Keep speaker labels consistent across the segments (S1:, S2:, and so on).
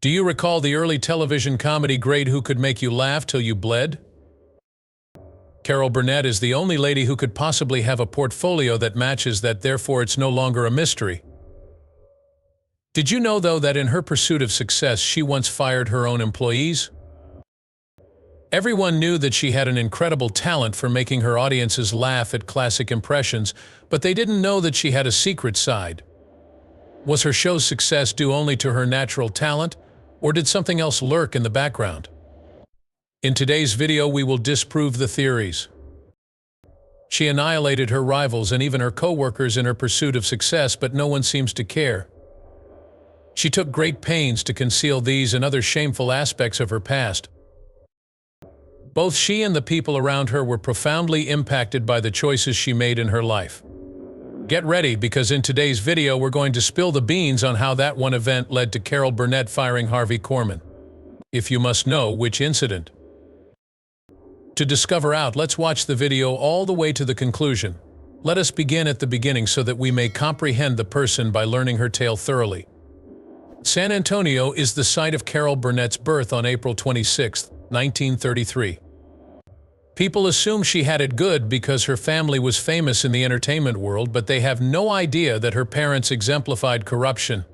S1: Do you recall the early television comedy Great Who Could Make You Laugh Till You Bled? Carol Burnett is the only lady who could possibly have a portfolio that matches that, therefore it's no longer a mystery. Did you know, though, that in her pursuit of success she once fired her own employees? Everyone knew that she had an incredible talent for making her audiences laugh at classic impressions, but they didn't know that she had a secret side. Was her show's success due only to her natural talent, or did something else lurk in the background? In today's video, we will disprove the theories. She annihilated her rivals and even her co-workers in her pursuit of success, but no one seems to care. She took great pains to conceal these and other shameful aspects of her past. Both she and the people around her were profoundly impacted by the choices she made in her life. Get ready, because in today's video we're going to spill the beans on how that one event led to Carol Burnett firing Harvey Korman. If you must know which incident. To discover out, let's watch the video all the way to the conclusion. Let us begin at the beginning so that we may comprehend the person by learning her tale thoroughly. San Antonio is the site of Carol Burnett's birth on April 26, 1933. People assume she had it good because her family was famous in the entertainment world, but they have no idea that her parents exemplified corruption.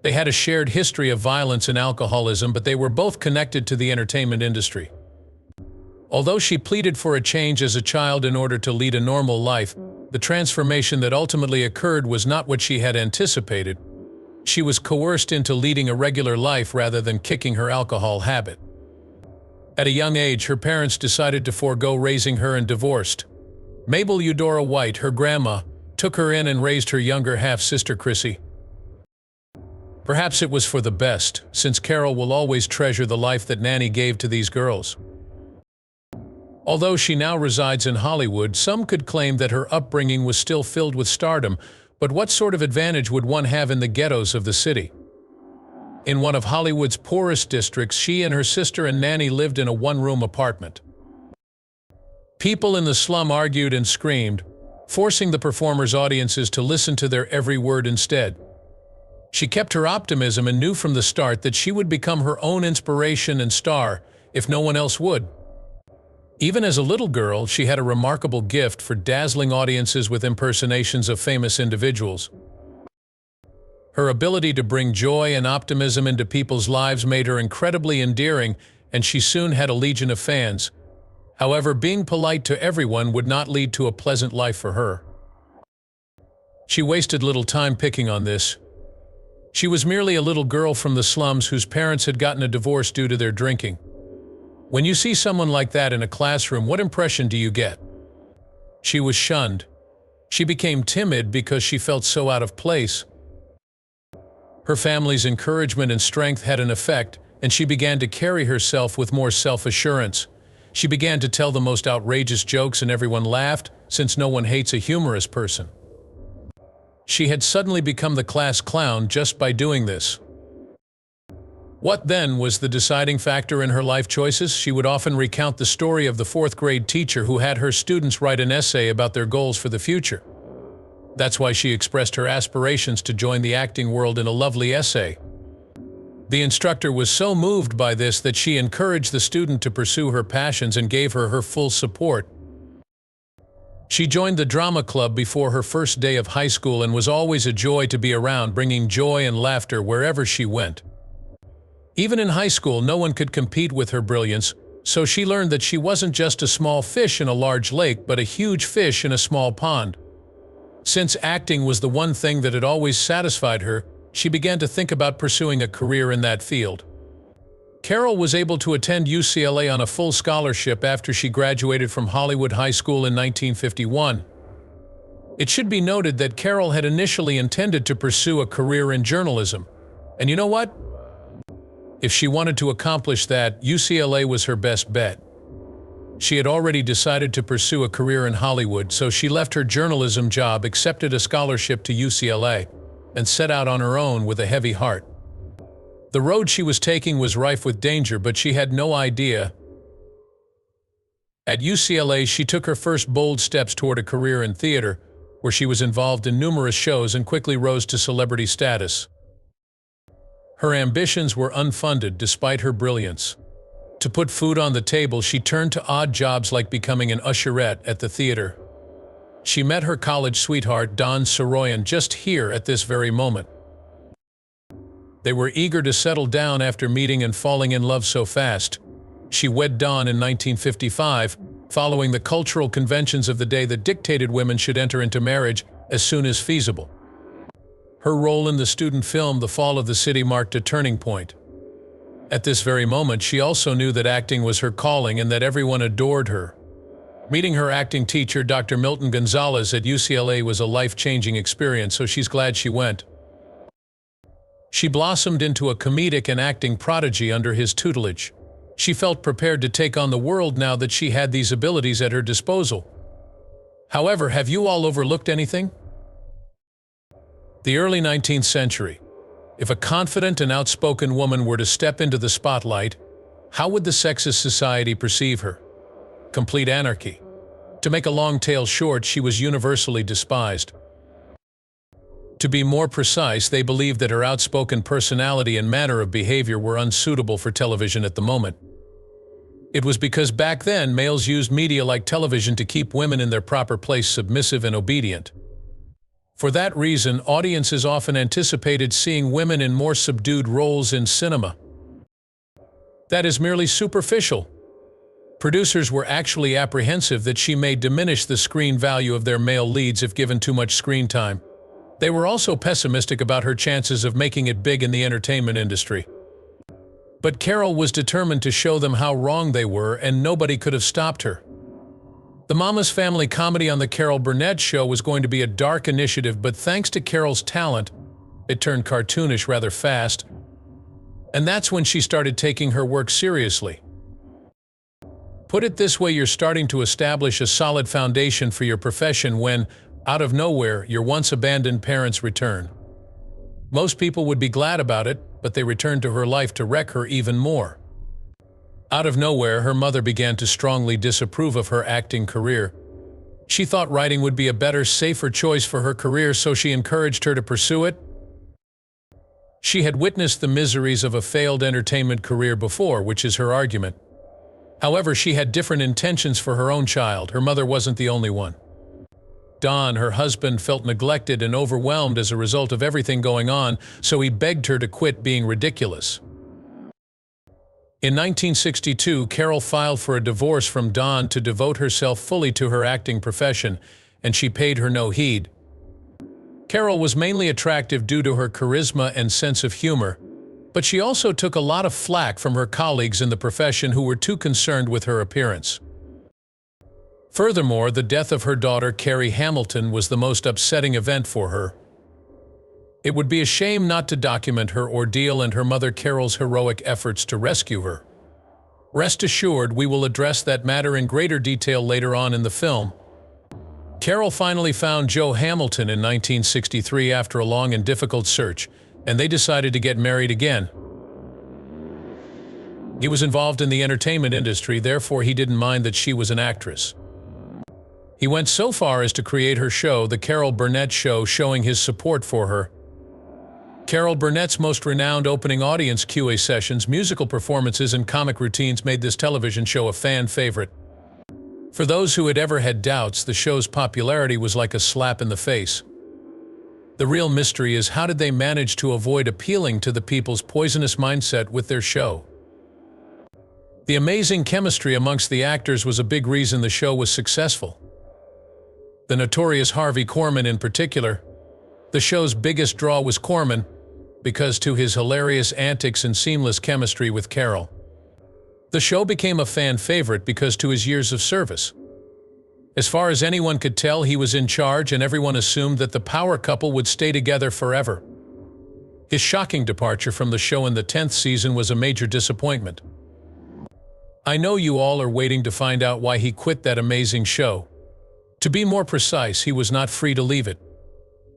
S1: They had a shared history of violence and alcoholism, but they were both connected to the entertainment industry. Although she pleaded for a change as a child in order to lead a normal life, the transformation that ultimately occurred was not what she had anticipated. She was coerced into leading a regular life rather than kicking her alcohol habit. At a young age, her parents decided to forego raising her and divorced. Mabel Eudora White, her grandma, took her in and raised her younger half-sister Chrissy. Perhaps it was for the best, since Carol will always treasure the life that Nanny gave to these girls. Although she now resides in Hollywood, some could claim that her upbringing was still filled with stardom, but what sort of advantage would one have in the ghettos of the city? In one of Hollywood's poorest districts, she and her sister and Nanny lived in a one-room apartment. People in the slum argued and screamed, forcing the performers' audiences to listen to their every word instead. She kept her optimism and knew from the start that she would become her own inspiration and star, if no one else would. Even as a little girl, she had a remarkable gift for dazzling audiences with impersonations of famous individuals. Her ability to bring joy and optimism into people's lives made her incredibly endearing, and she soon had a legion of fans. However, being polite to everyone would not lead to a pleasant life for her. She wasted little time picking on this. She was merely a little girl from the slums whose parents had gotten a divorce due to their drinking. When you see someone like that in a classroom, what impression do you get? She was shunned. She became timid because she felt so out of place. Her family's encouragement and strength had an effect, and she began to carry herself with more self-assurance. She began to tell the most outrageous jokes and everyone laughed, since no one hates a humorous person. She had suddenly become the class clown just by doing this. What then was the deciding factor in her life choices? She would often recount the story of the fourth-grade teacher who had her students write an essay about their goals for the future. That's why she expressed her aspirations to join the acting world in a lovely essay. The instructor was so moved by this that she encouraged the student to pursue her passions and gave her her full support. She joined the drama club before her first day of high school and was always a joy to be around, bringing joy and laughter wherever she went. Even in high school, no one could compete with her brilliance, so she learned that she wasn't just a small fish in a large lake, but a huge fish in a small pond. Since acting was the one thing that had always satisfied her, she began to think about pursuing a career in that field. Carol was able to attend UCLA on a full scholarship after she graduated from Hollywood High School in 1951. It should be noted that Carol had initially intended to pursue a career in journalism. And you know what? If she wanted to accomplish that, UCLA was her best bet. She had already decided to pursue a career in Hollywood, so she left her journalism job, accepted a scholarship to UCLA, and set out on her own with a heavy heart. The road she was taking was rife with danger, but she had no idea. At UCLA, she took her first bold steps toward a career in theater, where she was involved in numerous shows and quickly rose to celebrity status. Her ambitions were unfunded despite her brilliance. To put food on the table, she turned to odd jobs like becoming an usherette at the theater. She met her college sweetheart, Don Soroyan, just here at this very moment. They were eager to settle down after meeting and falling in love so fast. She wed Don in 1955, following the cultural conventions of the day that dictated women should enter into marriage as soon as feasible. Her role in the student film The Fall of the City marked a turning point. At this very moment, she also knew that acting was her calling and that everyone adored her. Meeting her acting teacher, Dr. Milton Gonzalez, at UCLA was a life-changing experience, so she's glad she went. She blossomed into a comedic and acting prodigy under his tutelage. She felt prepared to take on the world now that she had these abilities at her disposal. However, have you all overlooked anything? The early 19th century. If a confident and outspoken woman were to step into the spotlight, how would the sexist society perceive her? Complete anarchy. To make a long tale short, she was universally despised. To be more precise, they believed that her outspoken personality and manner of behavior were unsuitable for television at the moment. It was because back then males used media like television to keep women in their proper place, submissive and obedient. For that reason, audiences often anticipated seeing women in more subdued roles in cinema. That is merely superficial. Producers were actually apprehensive that she may diminish the screen value of their male leads if given too much screen time. They were also pessimistic about her chances of making it big in the entertainment industry. But Carol was determined to show them how wrong they were, and nobody could have stopped her. The Mama's Family comedy on The Carol Burnett Show was going to be a dark initiative, but thanks to Carol's talent, it turned cartoonish rather fast. And that's when she started taking her work seriously. Put it this way, you're starting to establish a solid foundation for your profession when, out of nowhere, your once abandoned parents return. Most people would be glad about it, but they returned to her life to wreck her even more. Out of nowhere, her mother began to strongly disapprove of her acting career. She thought writing would be a better, safer choice for her career, so she encouraged her to pursue it. She had witnessed the miseries of a failed entertainment career before, which is her argument. However, she had different intentions for her own child. Her mother wasn't the only one. Don, her husband, felt neglected and overwhelmed as a result of everything going on, so he begged her to quit being ridiculous. In 1962, Carol filed for a divorce from Don to devote herself fully to her acting profession, and she paid her no heed. Carol was mainly attractive due to her charisma and sense of humor, but she also took a lot of flack from her colleagues in the profession who were too concerned with her appearance. Furthermore, the death of her daughter, Carrie Hamilton, was the most upsetting event for her. It would be a shame not to document her ordeal and her mother Carol's heroic efforts to rescue her. Rest assured, we will address that matter in greater detail later on in the film. Carol finally found Joe Hamilton in 1963 after a long and difficult search, and they decided to get married again. He was involved in the entertainment industry, therefore he didn't mind that she was an actress. He went so far as to create her show, The Carol Burnett Show, showing his support for her. Carol Burnett's most renowned opening audience QA sessions, musical performances, and comic routines made this television show a fan favorite. For those who had ever had doubts, the show's popularity was like a slap in the face. The real mystery is, how did they manage to avoid appealing to the people's poisonous mindset with their show? The amazing chemistry amongst the actors was a big reason the show was successful. The notorious Harvey Korman in particular. The show's biggest draw was Korman, because to his hilarious antics and seamless chemistry with Carol. The show became a fan favorite because to his years of service. As far as anyone could tell, he was in charge, and everyone assumed that the power couple would stay together forever. His shocking departure from the show in the 10th season was a major disappointment. I know you all are waiting to find out why he quit that amazing show. To be more precise, he was not free to leave it.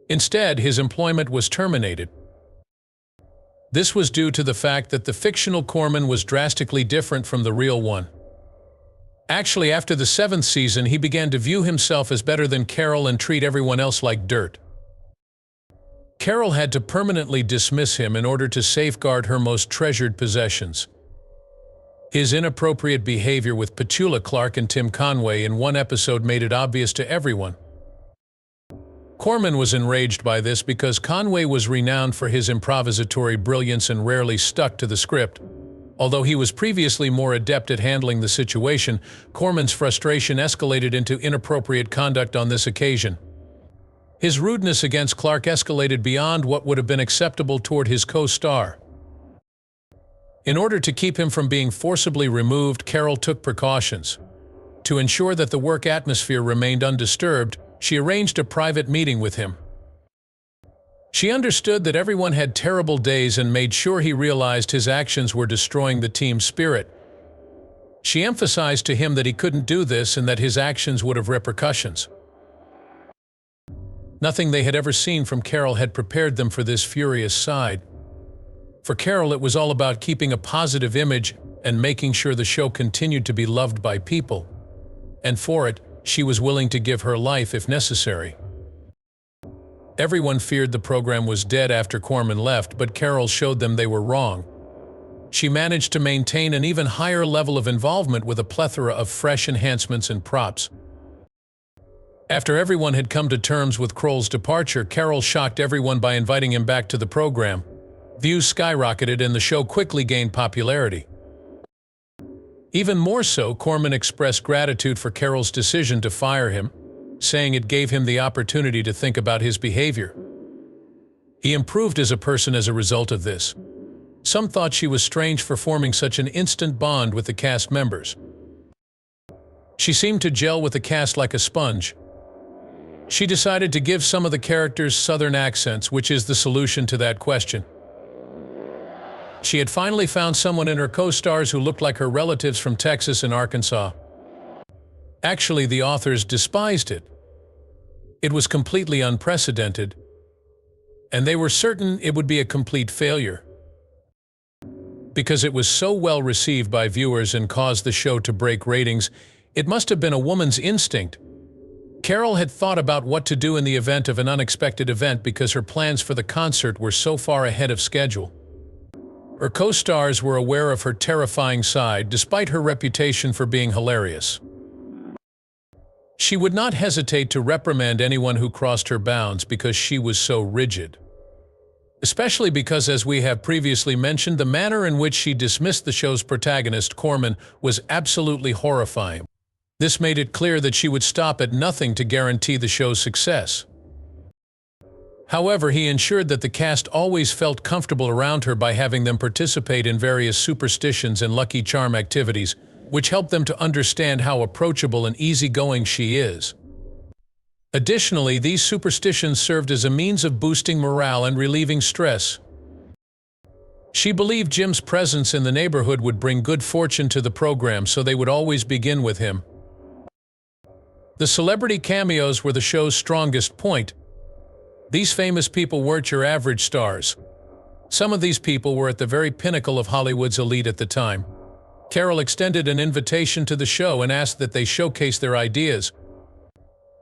S1: Instead, his employment was terminated. This was due to the fact that the fictional Korman was drastically different from the real one. Actually, after the 7th season, he began to view himself as better than Carol and treat everyone else like dirt. Carol had to permanently dismiss him in order to safeguard her most treasured possessions. His inappropriate behavior with Petula Clark and Tim Conway in one episode made it obvious to everyone. Korman was enraged by this because Conway was renowned for his improvisatory brilliance and rarely stuck to the script. Although he was previously more adept at handling the situation, Korman's frustration escalated into inappropriate conduct on this occasion. His rudeness against Clark escalated beyond what would have been acceptable toward his co-star. In order to keep him from being forcibly removed, Carol took precautions. To ensure that the work atmosphere remained undisturbed, she arranged a private meeting with him. She understood that everyone had terrible days and made sure he realized his actions were destroying the team's spirit. She emphasized to him that he couldn't do this and that his actions would have repercussions. Nothing they had ever seen from Carol had prepared them for this furious side. For Carol, it was all about keeping a positive image and making sure the show continued to be loved by people. And for it, she was willing to give her life if necessary. Everyone feared the program was dead after Korman left, but Carol showed them they were wrong. She managed to maintain an even higher level of involvement with a plethora of fresh enhancements and props. After everyone had come to terms with Kroll's departure, Carol shocked everyone by inviting him back to the program. Views skyrocketed and the show quickly gained popularity. Even more so, Korman expressed gratitude for Carol's decision to fire him, saying it gave him the opportunity to think about his behavior. He improved as a person as a result of this. Some thought she was strange for forming such an instant bond with the cast members. She seemed to gel with the cast like a sponge. She decided to give some of the characters Southern accents, which is the solution to that question. She had finally found someone in her co-stars who looked like her relatives from Texas and Arkansas. Actually, the authors despised it. It was completely unprecedented, and they were certain it would be a complete failure. Because it was so well received by viewers and caused the show to break ratings, it must have been a woman's instinct. Carol had thought about what to do in the event of an unexpected event because her plans for the concert were so far ahead of schedule. Her co-stars were aware of her terrifying side, despite her reputation for being hilarious. She would not hesitate to reprimand anyone who crossed her bounds because she was so rigid. Especially because, as we have previously mentioned, the manner in which she dismissed the show's protagonist, Korman, was absolutely horrifying. This made it clear that she would stop at nothing to guarantee the show's success. However, he ensured that the cast always felt comfortable around her by having them participate in various superstitions and lucky charm activities, which helped them to understand how approachable and easygoing she is. Additionally, these superstitions served as a means of boosting morale and relieving stress. She believed Jim's presence in the neighborhood would bring good fortune to the program, so they would always begin with him. The celebrity cameos were the show's strongest point. These famous people weren't your average stars. Some of these people were at the very pinnacle of Hollywood's elite at the time. Carol extended an invitation to the show and asked that they showcase their ideas.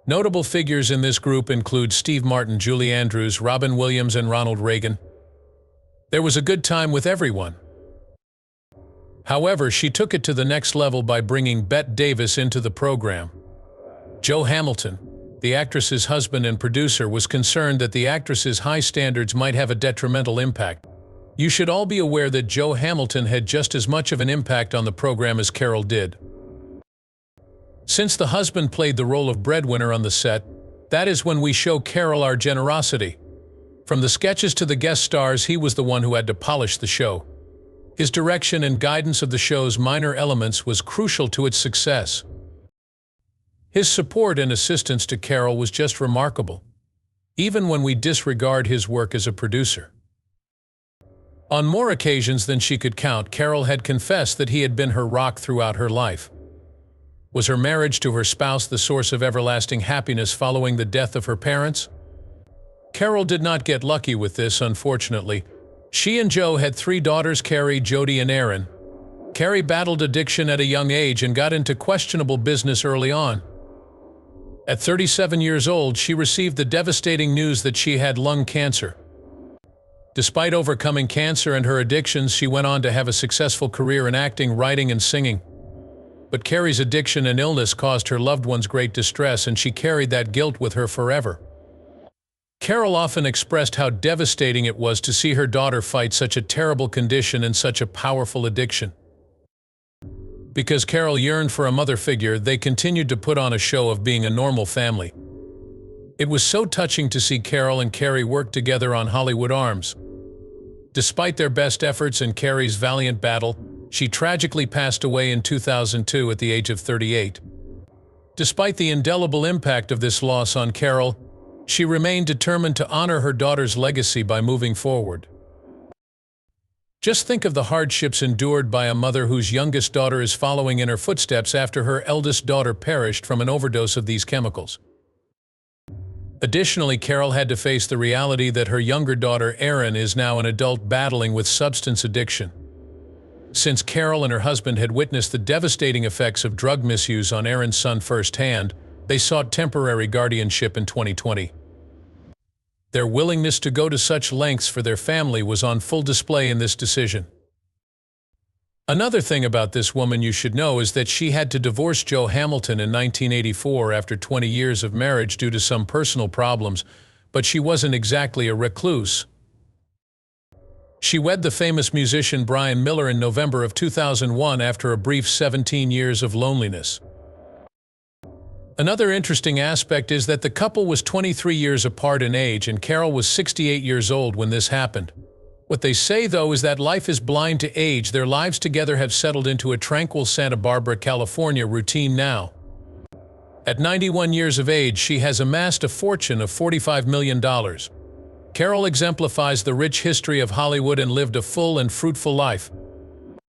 S1: Notable figures in this group include Steve Martin, Julie Andrews, Robin Williams, and Ronald Reagan. There was a good time with everyone. However, she took it to the next level by bringing Bette Davis into the program. Joe Hamilton, the actress's husband and producer, was concerned that the actress's high standards might have a detrimental impact. You should all be aware that Joe Hamilton had just as much of an impact on the program as Carol did. Since the husband played the role of breadwinner on the set, that is when we show Carol our generosity. From the sketches to the guest stars, he was the one who had to polish the show. His direction and guidance of the show's minor elements was crucial to its success. His support and assistance to Carol was just remarkable, even when we disregard his work as a producer. On more occasions than she could count, Carol had confessed that he had been her rock throughout her life. Was her marriage to her spouse the source of everlasting happiness following the death of her parents? Carol did not get lucky with this, unfortunately. She and Joe had 3 daughters, Carrie, Jody, and Erin. Carrie battled addiction at a young age and got into questionable business early on. At 37 years old, she received the devastating news that she had lung cancer. Despite overcoming cancer and her addictions, she went on to have a successful career in acting, writing, and singing. But Carrie's addiction and illness caused her loved ones great distress, and she carried that guilt with her forever. Carol often expressed how devastating it was to see her daughter fight such a terrible condition and such a powerful addiction. Because Carol yearned for a mother figure, they continued to put on a show of being a normal family. It was so touching to see Carol and Carrie work together on Hollywood Arms. Despite their best efforts and Carrie's valiant battle, she tragically passed away in 2002 at the age of 38. Despite the indelible impact of this loss on Carol, she remained determined to honor her daughter's legacy by moving forward. Just think of the hardships endured by a mother whose youngest daughter is following in her footsteps after her eldest daughter perished from an overdose of these chemicals. Additionally, Carol had to face the reality that her younger daughter, Erin, is now an adult battling with substance addiction. Since Carol and her husband had witnessed the devastating effects of drug misuse on Erin's son firsthand, they sought temporary guardianship in 2020. Their willingness to go to such lengths for their family was on full display in this decision. Another thing about this woman you should know is that she had to divorce Joe Hamilton in 1984 after 20 years of marriage due to some personal problems, but she wasn't exactly a recluse. She wed the famous musician Brian Miller in November of 2001 after a brief 17 years of loneliness. Another interesting aspect is that the couple was 23 years apart in age, and Carol was 68 years old when this happened. What they say, though, is that life is blind to age. Their lives together have settled into a tranquil Santa Barbara, California routine now. At 91 years of age, she has amassed a fortune of $45 million. Carol exemplifies the rich history of Hollywood and lived a full and fruitful life.